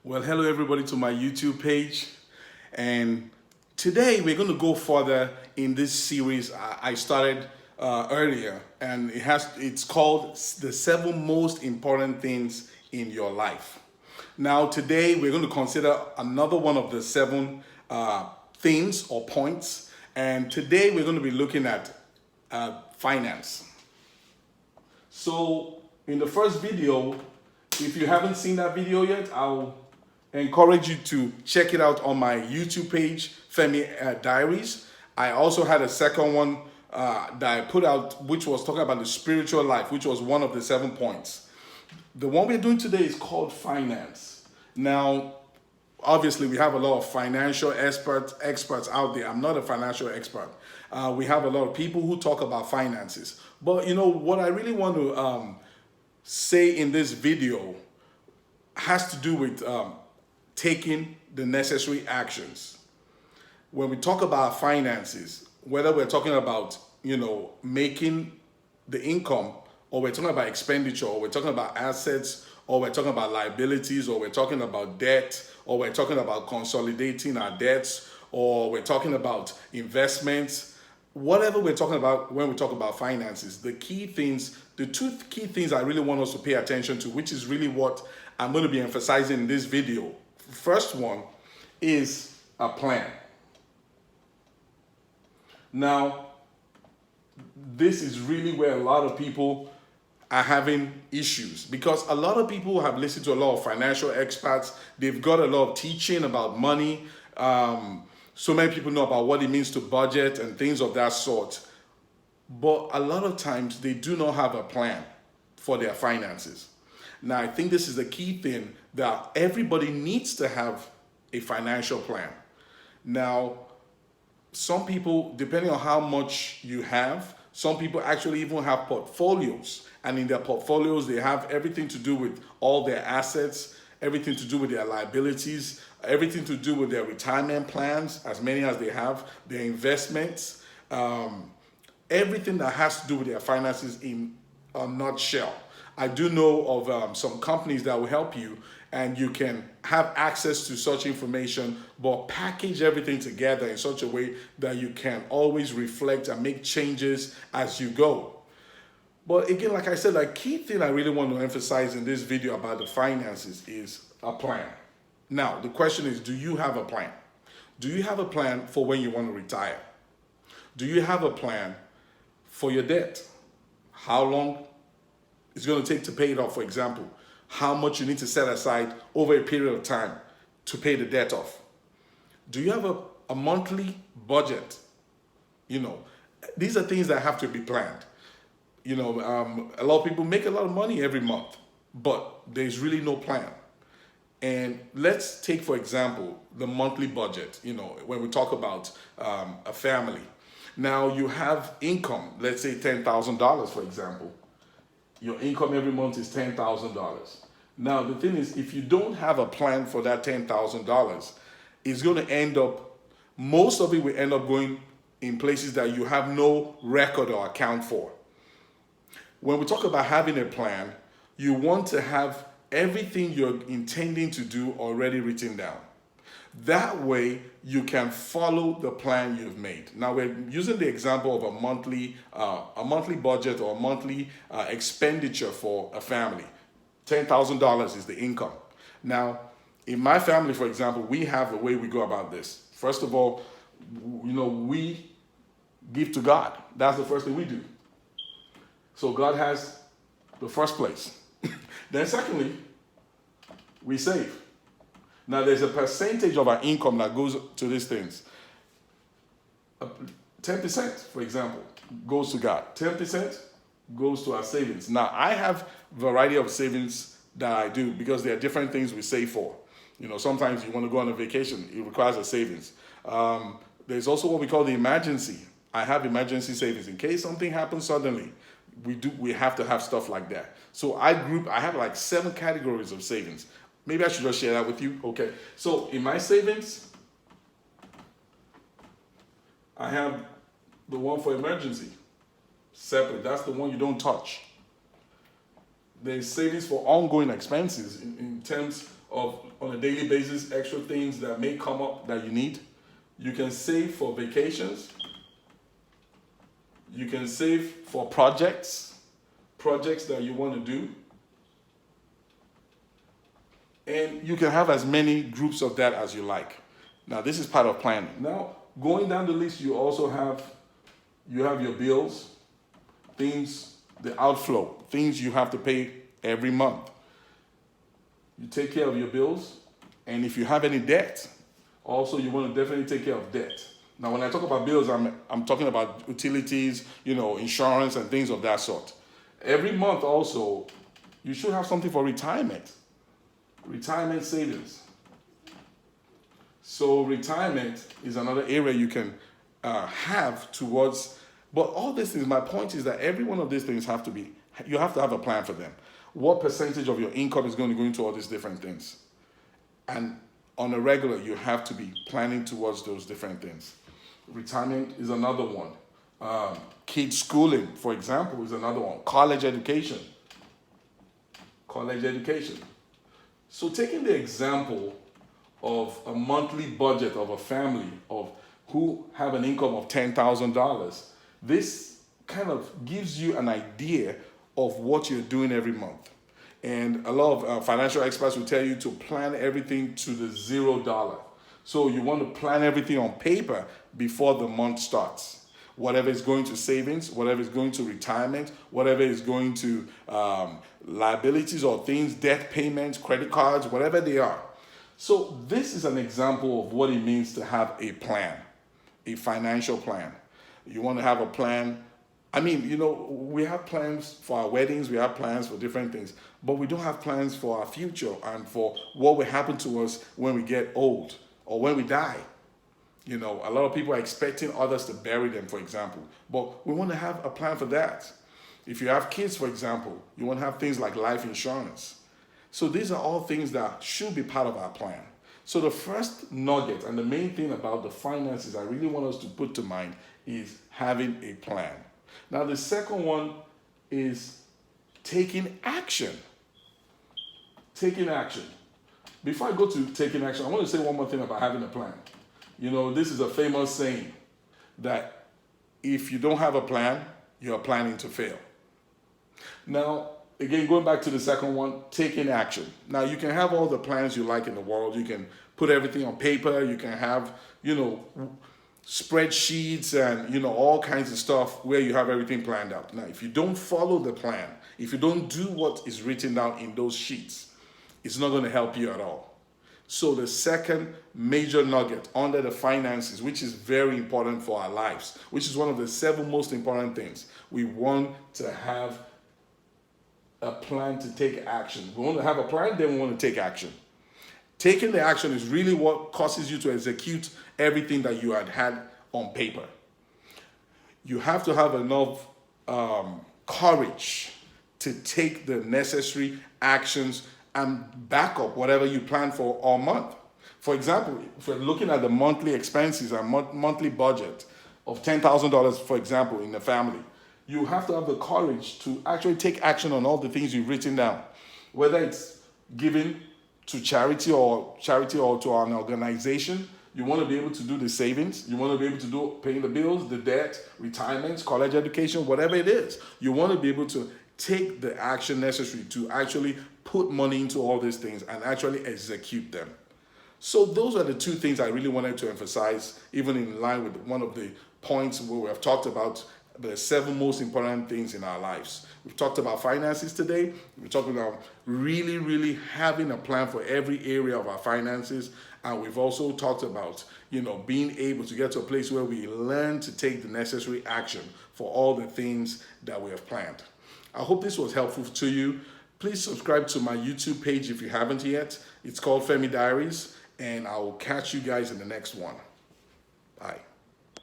Well, hello everybody to my YouTube page. And today we're going to go further in this series I started earlier. And it's called The Seven Most Important Things in Your Life. Now, today we're going to consider another one of the seven themes or points. And today we're going to be looking at finance. So, in the first video, if you haven't seen that video yet, I'll encourage you to check it out on my YouTube page, Femi Diaries. I also had a second one that I put out, which was talking about the spiritual life, which was one of the 7 points. The one we're doing today is called finance. Now, obviously, we have a lot of financial experts out there. I'm not a financial expert. We have a lot of people who talk about finances. But you know what I really want to say in this video has to do with taking the necessary actions. When we talk about finances, whether we're talking about, making the income, or we're talking about expenditure, or we're talking about assets, or we're talking about liabilities, or we're talking about debt, or we're talking about consolidating our debts, or we're talking about investments, whatever we're talking about when we talk about finances, the two key things I really want us to pay attention to, which is really what I'm going to be emphasizing in this video. First one is a plan. Now, this is really where a lot of people are having issues because a lot of people have listened to a lot of financial experts. They've got a lot of teaching about money. So many people know about what it means to budget and things of that sort. But a lot of times they do not have a plan for their finances. Now, I think this is the key thing that everybody needs to have a financial plan. Now, some people, depending on how much you have, some people actually even have portfolios. And in their portfolios, they have everything to do with all their assets, everything to do with their liabilities, everything to do with their retirement plans, as many as they have, their investments, everything that has to do with their finances in a nutshell. I do know of some companies that will help you and you can have access to such information, but package everything together in such a way that you can always reflect and make changes as you go. But again, like I said, the key thing I really want to emphasize in this video about the finances is a plan. Now, the question is, do you have a plan? Do you have a plan for when you want to retire? Do you have a plan for your debt? How long it's going to take to pay it off, for example? How much you need to set aside over a period of time to pay the debt off? Do you have a monthly budget? These are things that have to be planned. A lot of people make a lot of money every month, but there's really no plan. And let's take, for example, the monthly budget, when we talk about a family. Now you have income, let's say $10,000, for example. Your income every month is $10,000. Now, the thing is, if you don't have a plan for that $10,000, it's going to end up, most of it will end up going in places that you have no record or account for. When we talk about having a plan, you want to have everything you're intending to do already written down. That way, you can follow the plan you've made. Now, we're using the example of a monthly budget or a monthly expenditure for a family. $10,000 is the income. Now, in my family, for example, we have a way we go about this. First of all, we give to God. That's the first thing we do. So God has the first place. Then secondly, we save. Now, there's a percentage of our income that goes to these things. 10%, for example, goes to God. 10% goes to our savings. Now, I have a variety of savings that I do because there are different things we save for. Sometimes you want to go on a vacation. It requires a savings. There's also what we call the emergency. I have emergency savings. In case something happens suddenly, we have to have stuff like that. So I have like 7 categories of savings. Maybe I should just share that with you. Okay. So in my savings, I have the one for emergency. Separate. That's the one you don't touch. There's savings for ongoing expenses in terms of on a daily basis, extra things that may come up that you need. You can save for vacations. You can save for projects that you want to do. And you can have as many groups of that as you like. Now, this is part of planning. Now, going down the list, you also have your bills, things, the outflow, things you have to pay every month. You take care of your bills, and if you have any debt, also you want to definitely take care of debt. Now, when I talk about bills, I'm talking about utilities, insurance and things of that sort. Every month also, you should have something for retirement savings. So retirement is another area you can have towards, but all these things, my point is that every one of these things you have to have a plan for them. What percentage of your income is going to go into all these different things? And on a regular, you have to be planning towards those different things. Retirement is another one. Kids schooling, for example, is another one. College education. So taking the example of a monthly budget of a family of who have an income of $10,000, this kind of gives you an idea of what you're doing every month. And a lot of financial experts will tell you to plan everything to the $0. So you want to plan everything on paper before the month starts. Whatever is going to savings, whatever is going to retirement, whatever is going to liabilities or things, debt payments, credit cards, whatever they are. So this is an example of what it means to have a plan, a financial plan. You want to have a plan. I mean, we have plans for our weddings, we have plans for different things, but we don't have plans for our future and for what will happen to us when we get old or when we die. A lot of people are expecting others to bury them, for example, but we want to have a plan for that. If you have kids, for example, you want to have things like life insurance. So these are all things that should be part of our plan. So the first nugget and the main thing about the finances I really want us to put to mind is having a plan. Now, the second one is taking action. Taking action. Before I go to taking action, I want to say one more thing about having a plan. This is a famous saying that if you don't have a plan, you're planning to fail. Now, again, going back to the second one, taking action. Now, you can have all the plans you like in the world. You can put everything on paper. You can have, spreadsheets and, all kinds of stuff where you have everything planned out. Now, if you don't follow the plan, if you don't do what is written down in those sheets, it's not going to help you at all. So the second major nugget under the finances, which is very important for our lives, which is one of the 7 most important things, we want to have a plan to take action. We want to have a plan, then we want to take action. Taking the action is really what causes you to execute everything that you had on paper. You have to have enough courage to take the necessary actions and back up whatever you plan for all month. For example, if we're looking at the monthly expenses and monthly budget of $10,000, for example, in the family, you have to have the courage to actually take action on all the things you've written down, whether it's giving to charity or to an organization. You want to be able to do the savings. You want to be able to do paying the bills, the debt, retirements, college education, whatever it is. You want to be able to take the action necessary to actually put money into all these things and actually execute them. So those are the 2 things I really wanted to emphasize, even in line with one of the points where we have talked about the 7 most important things in our lives. We've talked about finances today. We've talked about really, really having a plan for every area of our finances. And we've also talked about, being able to get to a place where we learn to take the necessary action for all the things that we have planned. I hope this was helpful to you. Please subscribe to my YouTube page if you haven't yet. It's called Femi Diaries, and I will catch you guys in the next one. Bye.